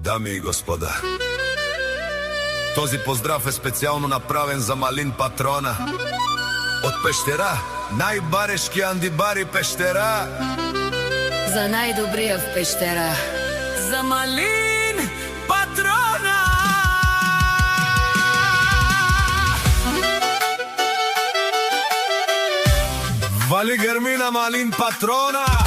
Дами и господа, този поздрав е специјално направен за Малин Патрона од Пештера, најбарешки андибари Пештера. За најдобрија в Пештера, за Малин Патрона. Вали грми на Малин Патрона.